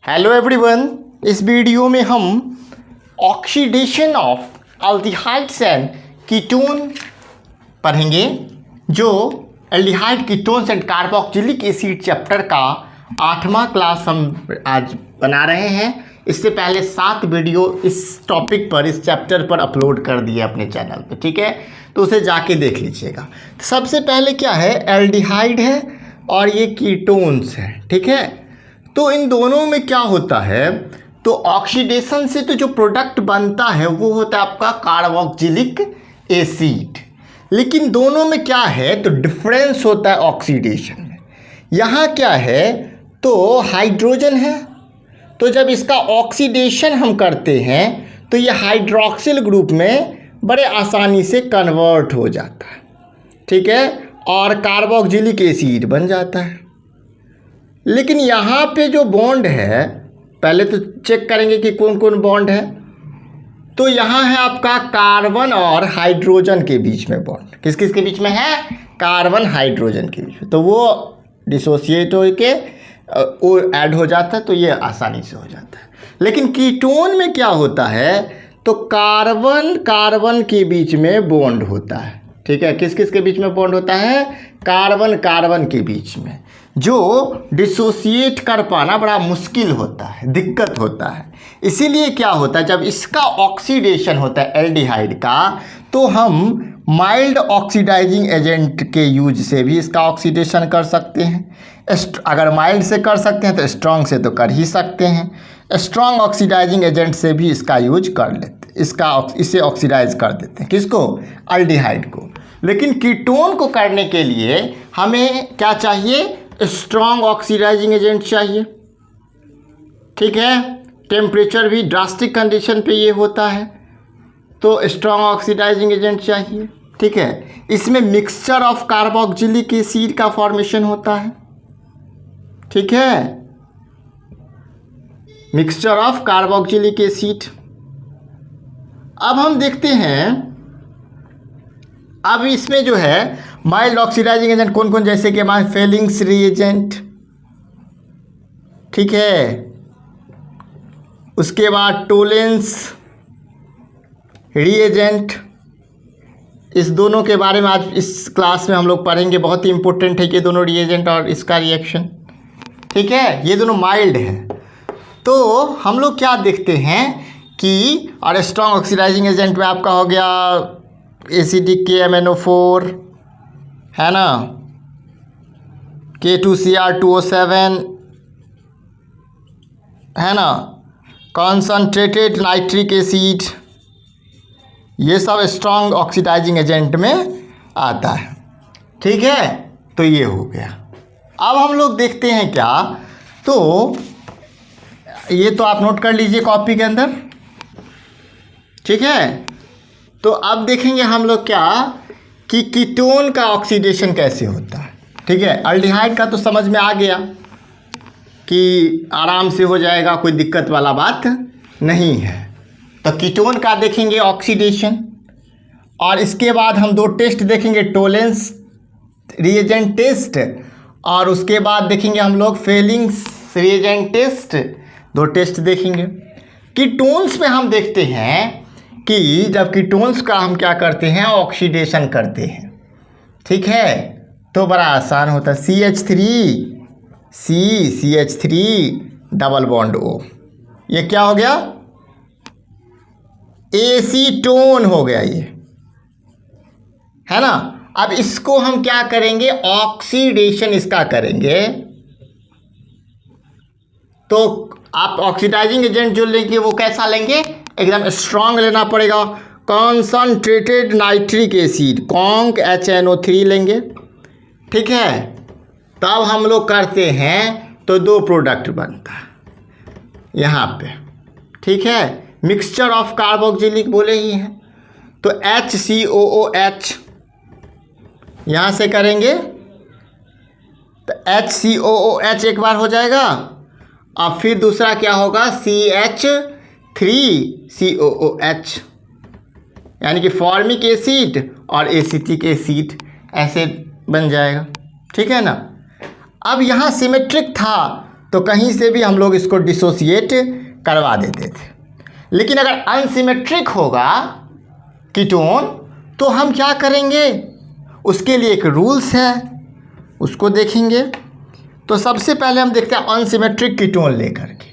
Hello everyone, इस video में हम oxidation of aldehydes and ketone पढ़ेंगे, जो aldehyde ketones and carboxylic acid chapter का 8वां क्लास हम आज बना रहे हैं। इससे पहले 7 वीडियो इस टॉपिक पर, इस चैप्टर पर अपलोड कर दिए अपने चैनल पे, ठीक है, तो उसे जाके देख लीजिएगा। सबसे पहले क्या है, एल्डिहाइड है और ये कीटोन्स है, ठीक है। तो इन दोनों में क्या होता है, तो ऑक्सीडेशन से तो जो प्रोडक्ट बनता है वो होता है आपका कार्बोक्सिलिक एसिड। लेकिन दोनों में क्या है, तो डिफरेंस होता है ऑक्सीडेशन में। यहाँ क्या है, तो हाइड्रोजन है, तो जब इसका ऑक्सीडेशन हम करते हैं तो ये हाइड्रोक्सिल ग्रुप में बड़े आसानी से कन्वर्ट हो जाता है, ठीक है, और कार्बोक्सिलिक एसिड बन जाता है। लेकिन यहाँ पे जो बॉन्ड है, पहले तो चेक करेंगे कि कौन कौन बॉन्ड है। तो यहाँ है आपका कार्बन और हाइड्रोजन के बीच में बॉन्ड। किस किस के बीच में है, कार्बन हाइड्रोजन के बीच में। तो वो डिसोसिएट हो के वो ऐड हो जाता है, तो ये आसानी से हो जाता है। लेकिन कीटोन में क्या होता है, तो कार्बन कार्बन के बीच में बॉन्ड होता है, ठीक है। किस किस के बीच में बॉन्ड होता है, कार्बन कार्बन के बीच में, जो डिसोसिएट कर पाना बड़ा मुश्किल होता है, दिक्कत होता है। इसीलिए क्या होता है, जब इसका ऑक्सीडेशन होता है एल्डिहाइड का, तो हम माइल्ड ऑक्सीडाइजिंग एजेंट के यूज से भी इसका ऑक्सीडेशन कर सकते हैं। अगर माइल्ड से कर सकते हैं तो स्ट्रॉन्ग से तो कर ही सकते हैं। स्ट्रॉन्ग ऑक्सीडाइजिंग एजेंट से भी इसका यूज कर लेते, इसे ऑक्सीडाइज कर देते हैं। किसको, एल्डिहाइड को। लेकिन कीटोन को करने के लिए हमें क्या चाहिए, स्ट्रॉन्ग ऑक्सीडाइजिंग एजेंट चाहिए, ठीक है। टेम्परेचर भी ड्रास्टिक कंडीशन पे ये होता है, तो स्ट्रॉन्ग ऑक्सीडाइजिंग एजेंट चाहिए, ठीक है। इसमें मिक्सचर ऑफ कार्बोक्सिलिक एसिड का फॉर्मेशन होता है, ठीक है, मिक्सचर ऑफ कार्बोक्सिलिक एसिड। अब हम देखते हैं, अब इसमें जो है माइल्ड ऑक्सीडाइजिंग एजेंट कौन कौन, जैसे कि हमारे फेलिंग्स रिएजेंट, ठीक है, उसके बाद टोलेंस रिएजेंट। इस दोनों के बारे में आज इस क्लास में हम लोग पढ़ेंगे, बहुत ही इंपॉर्टेंट है ये दोनों रिएजेंट और इसका रिएक्शन, ठीक है। ये दोनों माइल्ड है। तो हम लोग क्या देखते हैं कि, और स्ट्रॉन्ग ऑक्सीडाइजिंग एजेंट में आपका हो गया एसिडिक KMnO4, है ना, K2Cr2O7, है ना, कॉन्सनट्रेटेड नाइट्रिक एसिड, ये सब स्ट्रॉन्ग ऑक्सीडाइजिंग एजेंट में आता है, ठीक है। तो ये हो गया। अब हम लोग देखते हैं क्या, तो ये तो आप नोट कर लीजिए कॉपी के अंदर, ठीक है। तो अब देखेंगे हम लोग क्या, कि कीटोन का ऑक्सीडेशन कैसे होता है, ठीक है। एल्डिहाइड का तो समझ में आ गया कि आराम से हो जाएगा, कोई दिक्कत वाला बात नहीं है। तो कीटोन का देखेंगे ऑक्सीडेशन, और इसके बाद हम 2 टेस्ट देखेंगे, टोलेंस रिएजेंट टेस्ट, और उसके बाद देखेंगे हम लोग फेलिंग्स रिएजेंट टेस्ट। 2 टेस्ट देखेंगे। कीटोन्स में हम देखते हैं कि जब कीटोन्स का हम क्या करते हैं, ऑक्सीडेशन करते हैं, ठीक है, तो बड़ा आसान होता है। CH3 डबल बॉन्ड O, ये क्या हो गया, एसीटोन हो गया ये, है ना। अब इसको हम क्या करेंगे, ऑक्सीडेशन इसका करेंगे। तो आप ऑक्सीडाइजिंग एजेंट जो लेंगे वो कैसा लेंगे, एकदम स्ट्रॉन्ग लेना पड़ेगा। Concentrated nitric acid, conc HNO3 लेंगे, ठीक है। तब हम लोग करते हैं तो 2 प्रोडक्ट बनता है यहाँ पे, ठीक है। मिक्सचर ऑफ कार्बोक्सिलिक बोले ही हैं, तो HCOOH यहाँ से करेंगे, तो HCOOH एक बार हो जाएगा, और फिर दूसरा क्या होगा, CH3COOH, यानी कि फॉर्मिक एसिड और एसिटिक एसिड, ऐसे बन जाएगा, ठीक है ना। अब यहाँ सिमेट्रिक था, तो कहीं से भी हम लोग इसको डिसोसिएट करवा देते थे। लेकिन अगर अनसिमेट्रिक होगा कीटोन तो हम क्या करेंगे, उसके लिए एक रूल्स है, उसको देखेंगे। तो सबसे पहले हम देखते हैं अनसिमेट्रिक कीटोन लेकर के,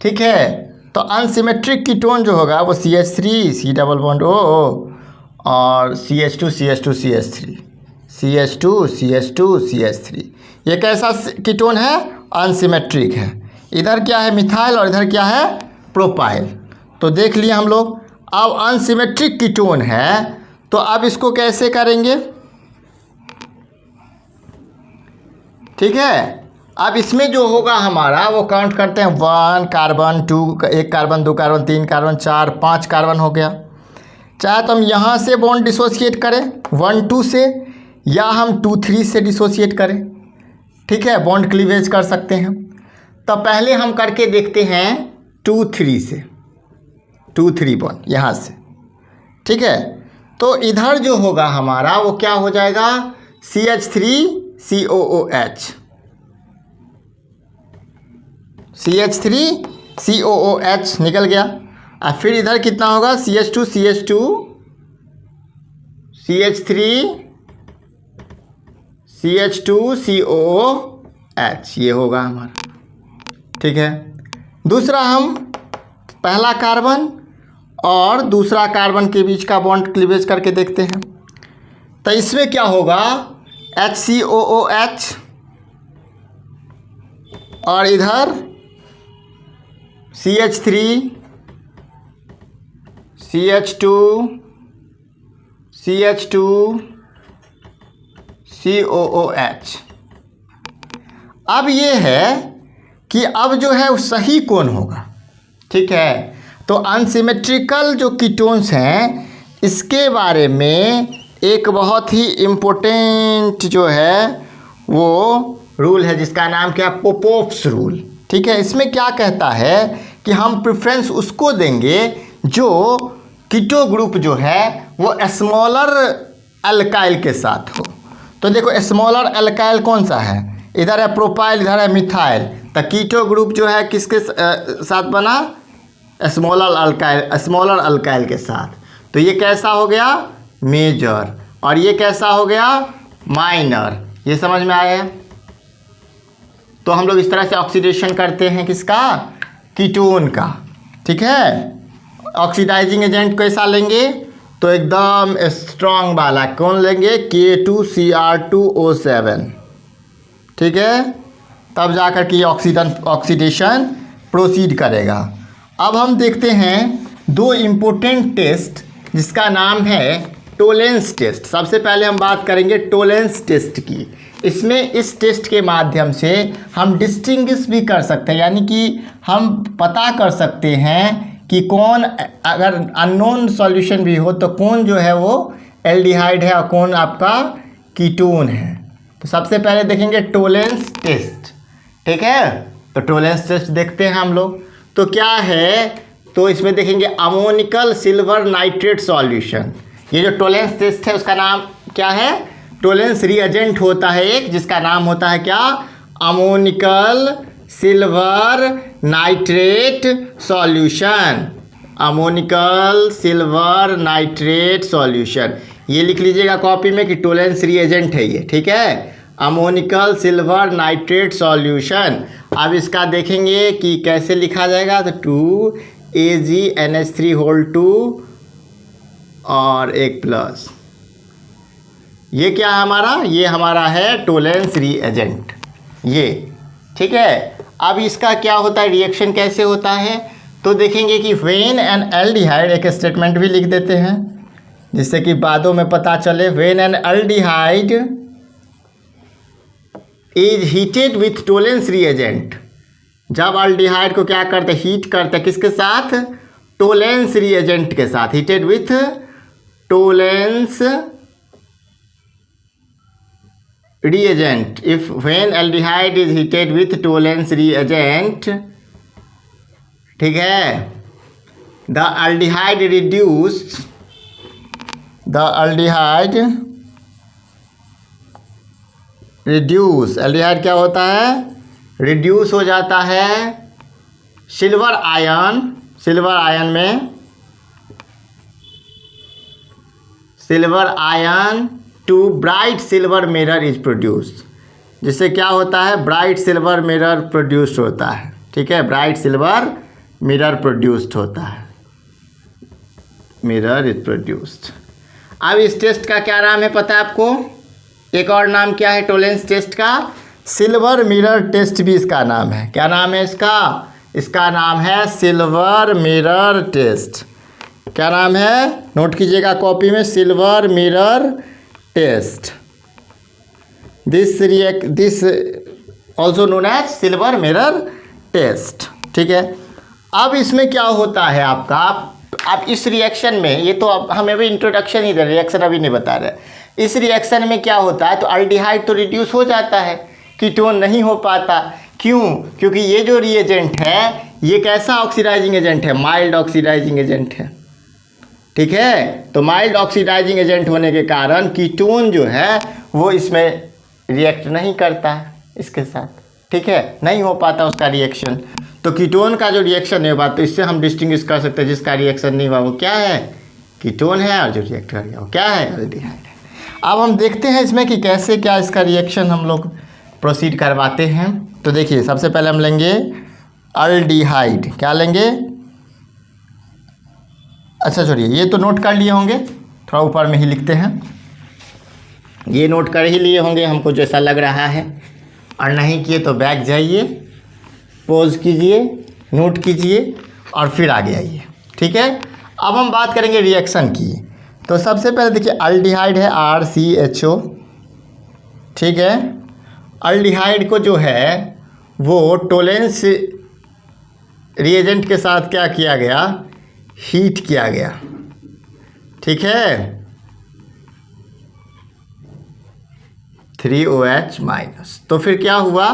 ठीक है। तो अनसिमेट्रिक कीटोन जो होगा वो CH3 C double bond O और CH2 CH2 CH3 CH2 CH2 CH3, ये कैसा कीटोन है, अनसिमेट्रिक है। इधर क्या है, मिथाइल, और इधर क्या है, प्रोपाइल। तो देख लिए हम लोग। अब अनसिमेट्रिक कीटोन है तो अब इसको कैसे करेंगे, ठीक है। अब इसमें जो होगा हमारा वो काउंट करते हैं 1 carbon 2, 1 carbon 2 carbon 3 carbon 4 5 carbon हो गया। चाहे तो हम यहाँ से बॉन्ड डिसोसिएट करें 1 2 से, या हम 2 3 से डिसोसिएट करें, ठीक है, बॉन्ड क्लीवेज कर सकते हैं। तो पहले हम करके देखते हैं 2 3 से, 2 3 बॉन्ड यहाँ से, ठीक है। तो इधर जो होगा हमारा वो क्या हो जाएगा, CH3COOH, CH3COOH निकल गया। और फिर इधर कितना होगा, CH2 CH2 CH3 CH2 COOH, ये होगा हमारा, ठीक है। दूसरा हम पहला कार्बन और दूसरा कार्बन के बीच का बॉन्ड क्लीवेज करके देखते हैं। तो इसमें क्या होगा, HCOOH और इधर CH3 CH2 CH2 COOH। अब ये है कि अब जो है वो सही कौन होगा, ठीक है। तो अनसिमेट्रिकल जो कीटोन्स हैं इसके बारे में एक बहुत ही इम्पोर्टेंट जो है वो रूल है जिसका नाम क्या, पोपोव्स रूल, ठीक है। इसमें क्या कहता है कि हम प्रेफरेंस उसको देंगे जो कीटो ग्रुप जो है वो स्मॉलर अल्काइल के साथ हो। तो देखो स्मॉलर अल्काइल कौन सा है, इधर है प्रोपाइल, इधर है मिथाइल। तो कीटो ग्रुप जो है किसके साथ बना, स्मॉलर अल्काइल के साथ। तो ये कैसा हो गया, मेजर, और ये कैसा हो गया, माइनर। ये समझ में आया। तो हम लोग इस तरह से ऑक्सीडेशन करते हैं किसका, कीटोन का, ठीक है। ऑक्सीडाइजिंग एजेंट कैसा लेंगे, तो एकदम स्ट्रॉन्ग वाला कौन लेंगे, K2Cr2O7, ठीक है। तब जाकर के ऑक्सीडेशन प्रोसीड करेगा। अब हम देखते हैं दो इम्पोर्टेंट टेस्ट जिसका नाम है टोलेंस टेस्ट। सबसे पहले हम बात करेंगे टोलेंस टेस्ट की। इसमें इस टेस्ट के माध्यम से हम डिस्टिंग्विश भी कर सकते हैं, यानी कि हम पता कर सकते हैं कि कौन, अगर अननोन सॉल्यूशन भी हो तो कौन जो है वो एल्डिहाइड है और कौन आपका कीटोन है। तो सबसे पहले देखेंगे टोलेंस टेस्ट, ठीक है। तो टोलेंस टेस्ट देखते हैं हम लोग। तो क्या है, तो इसमें देखेंगे अमोनिकल सिल्वर नाइट्रेट सॉल्यूशन। ये जो टोलेंस टेस्ट है उसका नाम क्या है, टोलेंस रिएजेंट होता है एक, जिसका नाम होता है क्या, ammoniacal silver nitrate solution. Ammoniacal silver nitrate solution, ये लिख लीजिएगा कॉपी में कि टोलेंस रिएजेंट है ये, ठीक है। Ammoniacal silver nitrate solution. अब इसका देखेंगे कि कैसे लिखा जाएगा। तो 2AgNH3 और एक प्लस, ये क्या है हमारा, ये हमारा है टोलेंस रिएजेंट, ये, ठीक है। अब इसका क्या होता है, रिएक्शन कैसे होता है, तो देखेंगे कि व्हेन एन एल्डिहाइड, एक स्टेटमेंट भी लिख देते हैं जिससे कि बादों में पता चले। When an aldehyde is heated with Tollens reagent, जब एल्डिहाइड को क्या करते, हीट करते, किसके साथ, टोलेंस रिएजेंट के साथ, heated with Tollens reagent. If when aldehyde is heated with Tollens reagent, ठीक है, the aldehyde reduce, aldehyde क्या होता है, रिड्यूस हो जाता है सिल्वर आयन में silver ion to bright silver mirror is produced, जिससे क्या होता है, ब्राइट सिल्वर मिरर प्रोड्यूस्ड होता है। ठीक है, ब्राइट सिल्वर मिरर प्रोड्यूस्ड होता है, मिरर इज प्रोड्यूस्ड। अब इस टेस्ट का क्या नाम है पता है आपको? एक और नाम क्या है टोलेंस टेस्ट का? सिल्वर मिरर टेस्ट भी इसका नाम है। क्या नाम है इसका? इसका नाम है सिल्वर मिरर टेस्ट। क्या नाम है? नोट कीजिएगा कॉपी में, silver mirror test. This also known as silver mirror test. ठीक है, अब इसमें क्या होता है आपका, आप इस रिएक्शन में, ये तो अब हमें अभी इंट्रोडक्शन ही दे रहे, रिएक्शन अभी नहीं बता रहे। इस रिएक्शन में क्या होता है, तो अल्डिहाइड तो रिड्यूस हो जाता है, कीटोन नहीं हो पाता। क्यों? क्योंकि ये जो रिएजेंट है ये कैसा ऑक्सीडाइजिंग एजेंट है? माइल्ड ऑक्सीडाइजिंग एजेंट है। ठीक है, तो माइल्ड ऑक्सीडाइजिंग एजेंट होने के कारण कीटोन जो है वो इसमें रिएक्ट नहीं करता है इसके साथ। ठीक है, नहीं हो पाता उसका रिएक्शन। तो कीटोन का जो रिएक्शन है बात, तो इससे हम डिस्टिंग्विश कर सकते हैं, जिसका रिएक्शन नहीं हुआ वो क्या है? कीटोन है, और जो रिएक्ट कर गया वो क्या है? एल्डिहाइड है। अब हम देखते हैं इसमें कि कैसे क्या इसका रिएक्शन हम लोग प्रोसीड करवाते हैं। तो देखिए, सबसे पहले हम लेंगे एल्डिहाइड। क्या लेंगे? अच्छा छोड़िए, ये तो नोट कर लिए होंगे, थोड़ा ऊपर में ही लिखते हैं। ये नोट कर ही लिए होंगे हमको जैसा लग रहा है, और नहीं किए तो बैक जाइए, पॉज कीजिए, नोट कीजिए और फिर आगे आइए। ठीक है, अब हम बात करेंगे रिएक्शन की। तो सबसे पहले देखिए, एल्डिहाइड है RCHO। ठीक है, एल्डिहाइड को जो है वो टोलेंस रिएजेंट के साथ क्या किया गया? हीट किया गया। ठीक है, 3OH माइनस। तो फिर क्या हुआ?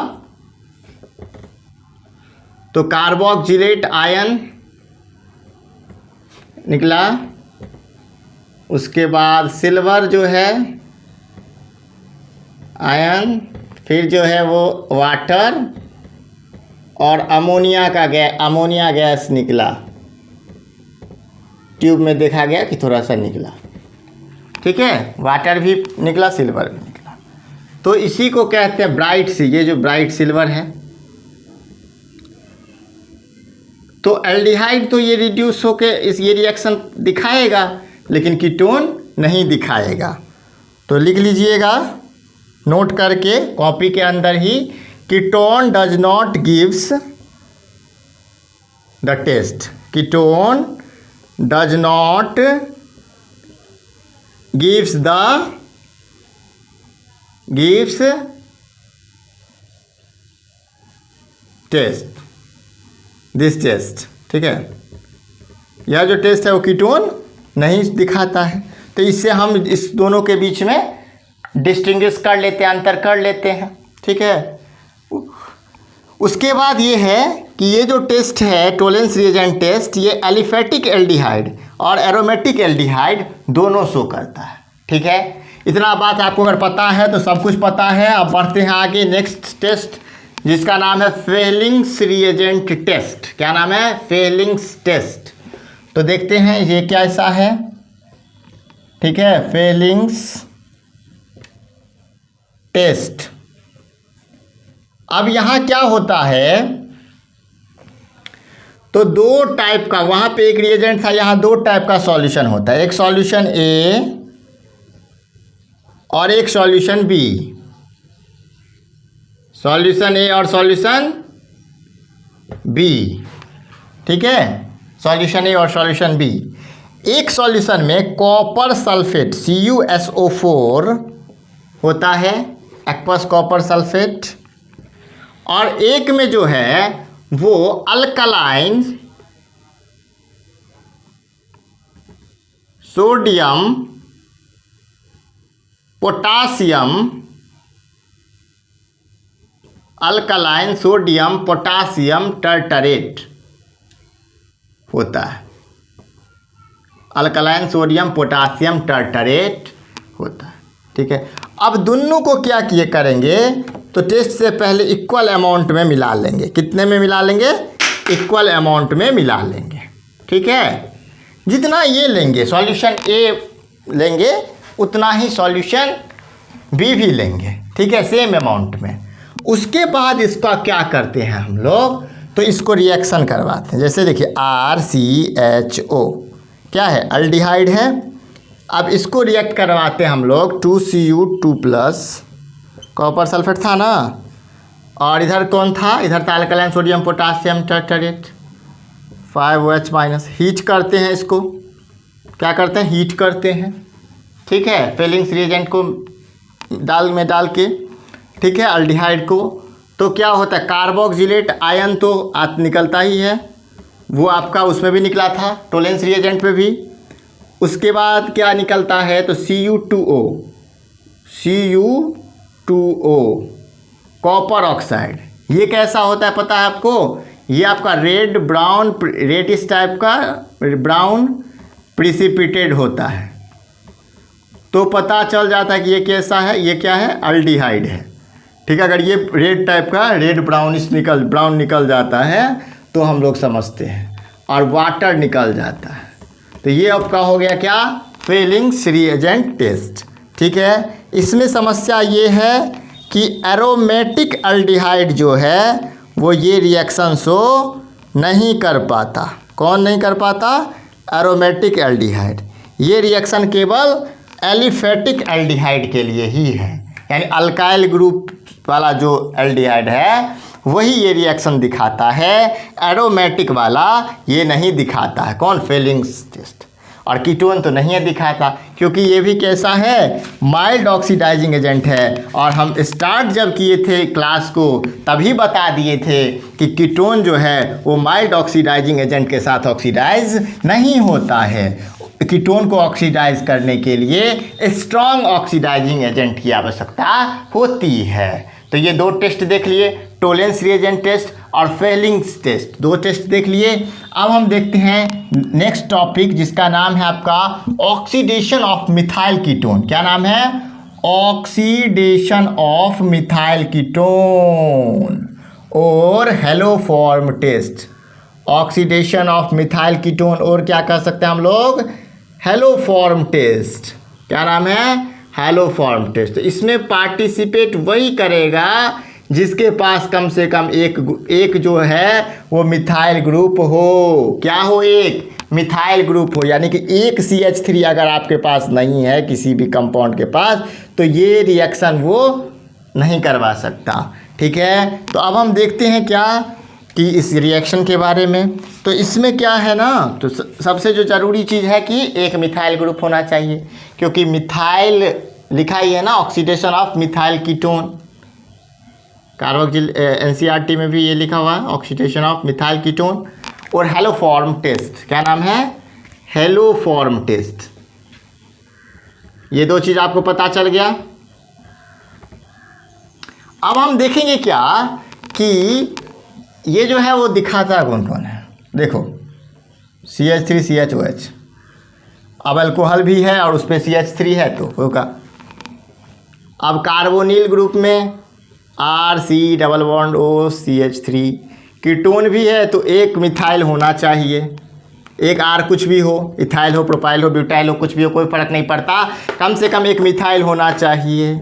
तो कार्बोक्जिलेट आयन निकला, उसके बाद सिल्वर जो है आयन, फिर जो है वो वाटर और अमोनिया गैस निकला। ट्यूब में देखा गया कि थोड़ा सा निकला। ठीक है, वाटर भी निकला, सिल्वर भी निकला। तो इसी को कहते हैं ब्राइट सी, ये जो ब्राइट सिल्वर है। तो एल्डिहाइड तो ये रिड्यूस होके ये रिएक्शन दिखाएगा, लेकिन कीटोन नहीं दिखाएगा। तो लिख लीजिएगा नोट करके कॉपी के अंदर ही, ketone does not gives the test. Ketone does not gives test, this test. ठीक है, यह जो टेस्ट है वो कीटोन नहीं दिखाता है। तो इससे हम इस दोनों के बीच में डिस्टिंग्विश कर लेते हैं, अंतर कर लेते हैं। ठीक है, उसके बाद ये है कि ये जो टेस्ट है टोलेंस रिएजेंट टेस्ट, ये एलिफेटिक एल्डिहाइड और एरोमेटिक एल्डिहाइड दोनों शो करता है। ठीक है, इतना बात आपको अगर पता है तो सब कुछ पता है। अब बढ़ते हैं आगे नेक्स्ट टेस्ट, जिसका नाम है फेलिंग्स रिएजेंट टेस्ट। क्या नाम है? Fehling's test. तो देखते हैं ये कैसा है। ठीक है, फेलिंग्स टेस्ट। अब यहाँ क्या होता है, तो दो टाइप का, वहाँ पे एक रिएजेंट था, यहाँ दो टाइप का सॉल्यूशन होता है, एक सॉल्यूशन ए और एक सॉल्यूशन बी। सॉल्यूशन ए और सॉल्यूशन बी। ठीक है, सॉल्यूशन ए और सॉल्यूशन बी। एक सॉल्यूशन में कॉपर सल्फेट CuSO4 होता है, एक्वस कॉपर सल्फेट, और एक में जो है वो alkaline sodium potassium, alkaline sodium potassium tartrate होता है। अल्कलाइन सोडियम पोटासियम टर्टरेट होता है। ठीक है। अब दोनों को क्या किए करेंगे, तो टेस्ट से पहले इक्वल अमाउंट में मिला लेंगे। कितने में मिला लेंगे? इक्वल अमाउंट में मिला लेंगे, ठीक है। जितना ये लेंगे सॉल्यूशन ए लेंगे उतना ही सॉल्यूशन बी भी लेंगे, ठीक है, सेम अमाउंट में। उसके बाद इसका क्या करते हैं हम लोग, तो इसको रिएक्शन करवाते हैं। जैसे देखिए RCHO क्या है? अल्डिहाइड है। अब इसको रिएक्ट करवाते हैं हम लोग 2Cu2+, कॉपर सल्फेट था ना, और इधर कौन था? इधर था alkaline sodium potassium tartrate 5OH-। Heat करते हैं इसको, क्या करते हैं? हीट करते हैं, ठीक है, फेलिंग्स रिएजेंट को डाल के, ठीक है, अल्डिहाइड को। तो क्या होता है? कार्बोक्सिलेट आयन तो निकलता ही है, वो आपका उसमें भी निकला था, टोलेंस रिएजेंट पे भी। उसके बाद क्या निकलता है? तो Cu2O कॉपर ऑक्साइड। ये कैसा होता है पता है आपको? ये आपका रेड ब्राउन, रेडिश टाइप का ब्राउन प्रिसिपिटेड होता है। तो पता चल जाता है कि ये कैसा है, ये क्या है? अल्डिहाइड है, ठीक है। अगर ये रेड टाइप का रेड ब्राउन निकल जाता है तो हम लोग समझते हैं, और वाटर निकल जाता है। तो ये आपका हो गया क्या? फेलिंग्स रिएजेंट टेस्ट, ठीक है। इसमें समस्या ये है कि एरोमेटिक अल्डिहाइड जो है वो ये रिएक्शन शो नहीं कर पाता। कौन नहीं कर पाता? Aromatic aldehyde. ये रिएक्शन केवल एलिफेटिक एल्डिहाइड के लिए ही है, यानी अल्काइल ग्रुप वाला जो एल्डिहाइड है वही ये रिएक्शन दिखाता है, एरोमेटिक वाला ये नहीं दिखाता है। कौन? Fehling's test. और कीटोन तो नहीं है दिखाता, क्योंकि ये भी कैसा है? माइल्ड ऑक्सीडाइजिंग एजेंट है। और हम स्टार्ट जब किए थे क्लास को तभी बता दिए थे कि कीटोन जो है वो माइल्ड ऑक्सीडाइजिंग एजेंट के साथ ऑक्सीडाइज नहीं होता है। कीटोन को ऑक्सीडाइज करने के लिए स्ट्रॉन्ग ऑक्सीडाइजिंग एजेंट की आवश्यकता होती है। तो ये दो टेस्ट देख लिए, टोलेंस रिएजेंट टेस्ट और फेलिंग्स टेस्ट, दो टेस्ट देख लिए। अब हम देखते हैं नेक्स्ट टॉपिक जिसका नाम है आपका ऑक्सीडेशन ऑफ मिथाइल कीटोन। क्या नाम है? ऑक्सीडेशन ऑफ मिथाइल कीटोन और haloform test. Oxidation of methyl ketone और क्या कर सकते हैं हम लोग? Haloform test. क्या नाम है? Haloform test. इसमें पार्टिसिपेट वही करेगा जिसके पास कम से कम एक जो है वो मिथाइल ग्रुप हो। क्या हो? एक मिथाइल ग्रुप हो, यानी कि एक CH3 अगर आपके पास नहीं है किसी भी कंपाउंड के पास तो ये रिएक्शन वो नहीं करवा सकता, ठीक है। तो अब हम देखते हैं क्या कि इस रिएक्शन के बारे में। तो इसमें क्या है ना, तो सबसे जो ज़रूरी चीज़ है कि एक मिथाइल ग्रुप होना चाहिए, क्योंकि मिथाइल लिखा ही है ना, oxidation of methyl ketone. Carboxyl NCERT में भी ये लिखा हुआ है, ऑक्सीडेशन ऑफ मिथाइल कीटोन। और हेलोफॉर्म टेस्ट, क्या नाम है? Haloform test. ये दो चीज़ आपको पता चल गया। अब हम देखेंगे क्या कि ये जो है वो दिखाता कौन कौन है। देखो CH3 CHOH, अब अल्कोहल भी है और उस पर CH3 है तो होगा। अब कार्बोनिल ग्रुप में RC++O CH3, कीटोन भी है तो एक मिथाइल होना चाहिए, एक R कुछ भी हो, इथाइल हो, प्रोपाइल हो, ब्यूटाइल हो, कुछ भी हो, कोई फ़र्क नहीं पड़ता, कम से कम एक मिथाइल होना चाहिए।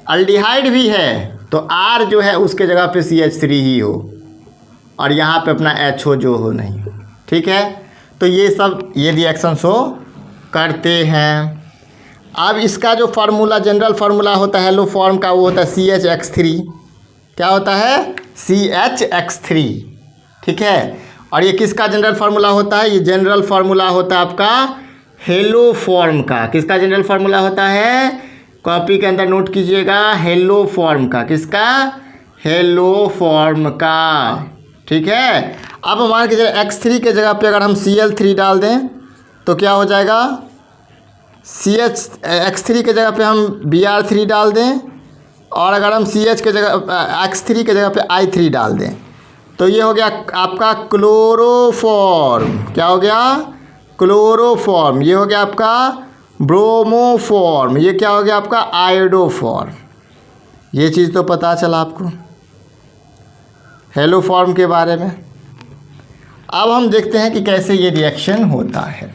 अल्डिहाइड भी है तो R जो है उसके जगह पे CH3 ही हो और यहाँ पे अपना HO जो हो नहीं हो, ठीक है। तो ये सब ये रिएक्शन शो करते हैं। अब इसका जो फार्मूला, जनरल फार्मूला होता है हेलोफॉर्म का, वो होता है CHX3। क्या होता है? CHX3, ठीक है। और ये किसका जनरल फार्मूला होता है? ये जनरल फार्मूला होता है आपका हेलोफॉर्म का। किसका जनरल फार्मूला होता है? कॉपी के अंदर नोट कीजिएगा, हेलोफॉर्म का। किसका? हेलोफॉर्म का, ठीक है। अब मान के X3 के जगह पे अगर हम Cl3 डाल दें तो क्या हो जाएगा? X3 के जगह पे हम Br3 डाल दें और अगर हम CH के जगह X3 के जगह पे I3 डाल दें तो ये हो गया आपका क्लोरोफॉर्म। क्या हो गया? क्लोरोफॉर्म। ये हो गया आपका ब्रोमोफॉर्म, ये क्या हो गया आपका आयोडोफॉर्म। ये चीज़ तो पता चला आपको हेलोफॉर्म के बारे में। अब हम देखते हैं कि कैसे ये रिएक्शन होता है।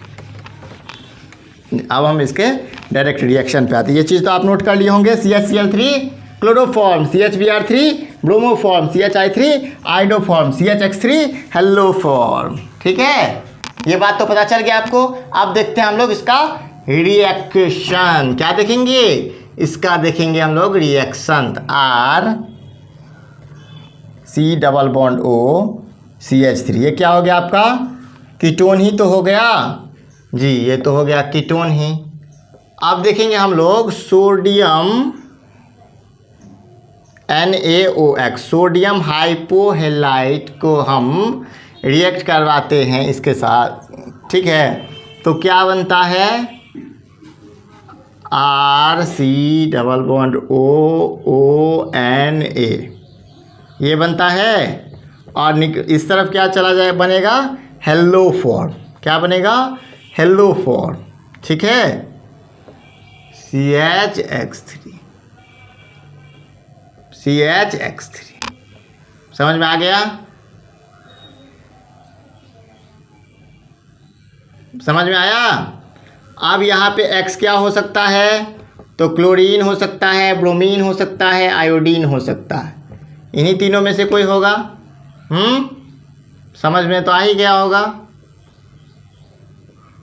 अब हम इसके डायरेक्ट रिएक्शन पे आते हैं। ये चीज़ तो आप नोट कर लिए होंगे, CHCl3 chloroform, CHBr3 bromoform, CHI3 iodoform, CHX3 haloform. ठीक है, ये बात तो पता चल गया आपको। अब देखते हैं हम लोग इसका रिएक्शन। क्या देखेंगे? इसका देखेंगे हम लोग reaction. R C double bond O CH3, ये क्या हो गया आपका? कीटोन ही तो हो गया जी, ये तो हो गया कीटोन ही। अब देखेंगे हम लोग सोडियम NaOH, सोडियम हाइपोहेलाइट को हम रिएक्ट करवाते हैं इसके साथ। ठीक है, तो क्या बनता है? RC डबल बॉन्ड OONA, ये बनता है। और इस तरफ क्या चला जाए, बनेगा हेलोफॉर्म। क्या बनेगा? हेलोफॉर्म। ठीक है, CHX3 समझ में आ गया? समझ में आया? अब यहाँ पे X क्या हो सकता है? तो क्लोरीन हो सकता है, ब्रोमीन हो सकता है, आयोडीन हो सकता है। इन्हीं तीनों में से कोई होगा। समझ में तो आ ही गया होगा।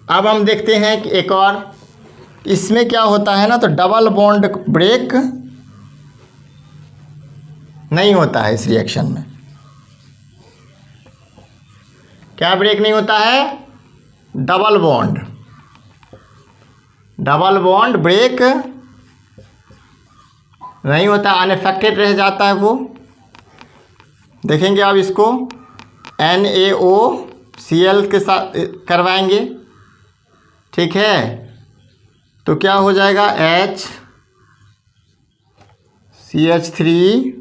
अब हम देखते हैं कि एक और, इसमें क्या होता है ना, तो डबल बॉन्ड ब्रेक नहीं होता है इस रिएक्शन में। क्या ब्रेक नहीं होता है? डबल बॉन्ड ब्रेक नहीं होता, अनअफेक्टेड रह जाता है वो। देखेंगे अब इसको NaOCl के साथ करवाएंगे। ठीक है, तो क्या हो जाएगा? CH3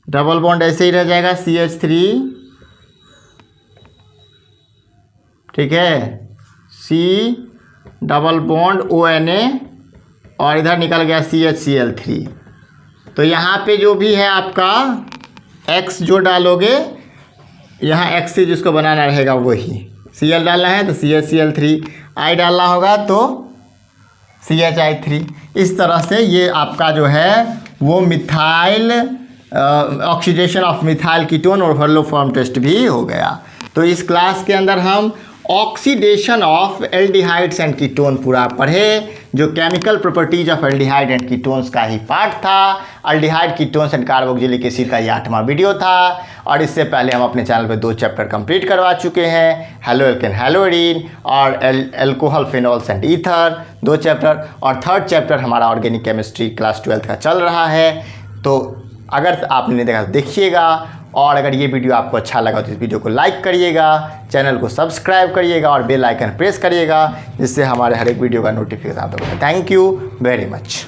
डबल बॉन्ड ऐसे ही रह जाएगा, CH3। ठीक है, C डबल बॉन्ड ONA और इधर निकल गया CHCl3। तो यहाँ पे जो भी है आपका X जो डालोगे, यहाँ X से जिसको बनाना रहेगा वही। Cl डालना है तो CHCl3, I डालना होगा तो CHI3। इस तरह से ये आपका जो है वो methyl oxidation of methyl ketone और हेलोफॉर्म टेस्ट भी हो गया। तो इस क्लास के अंदर हम oxidation of aldehydes and ketone पूरा पढ़े, जो chemical properties of aldehyde and ketones का ही पार्ट था। Aldehyde, ketones and carboxylic acid का ये 8वां वीडियो था। और इससे पहले हम अपने चैनल पे 2 चैप्टर कंप्लीट करवा चुके हैं, हेलो एल्केन हेलोइडिन और alcohol phenols and ether 2 chapter. और 3rd चैप्टर हमारा ऑर्गेनिक केमिस्ट्री क्लास 12th का चल रहा है। तो अगर आपने नहीं देखा तो देखिएगा, और अगर ये वीडियो आपको अच्छा लगा तो इस वीडियो को लाइक करिएगा, चैनल को सब्सक्राइब करिएगा और बेल आइकन प्रेस करिएगा, जिससे हमारे हर एक वीडियो का नोटिफिकेशन आता है। Thank you very much.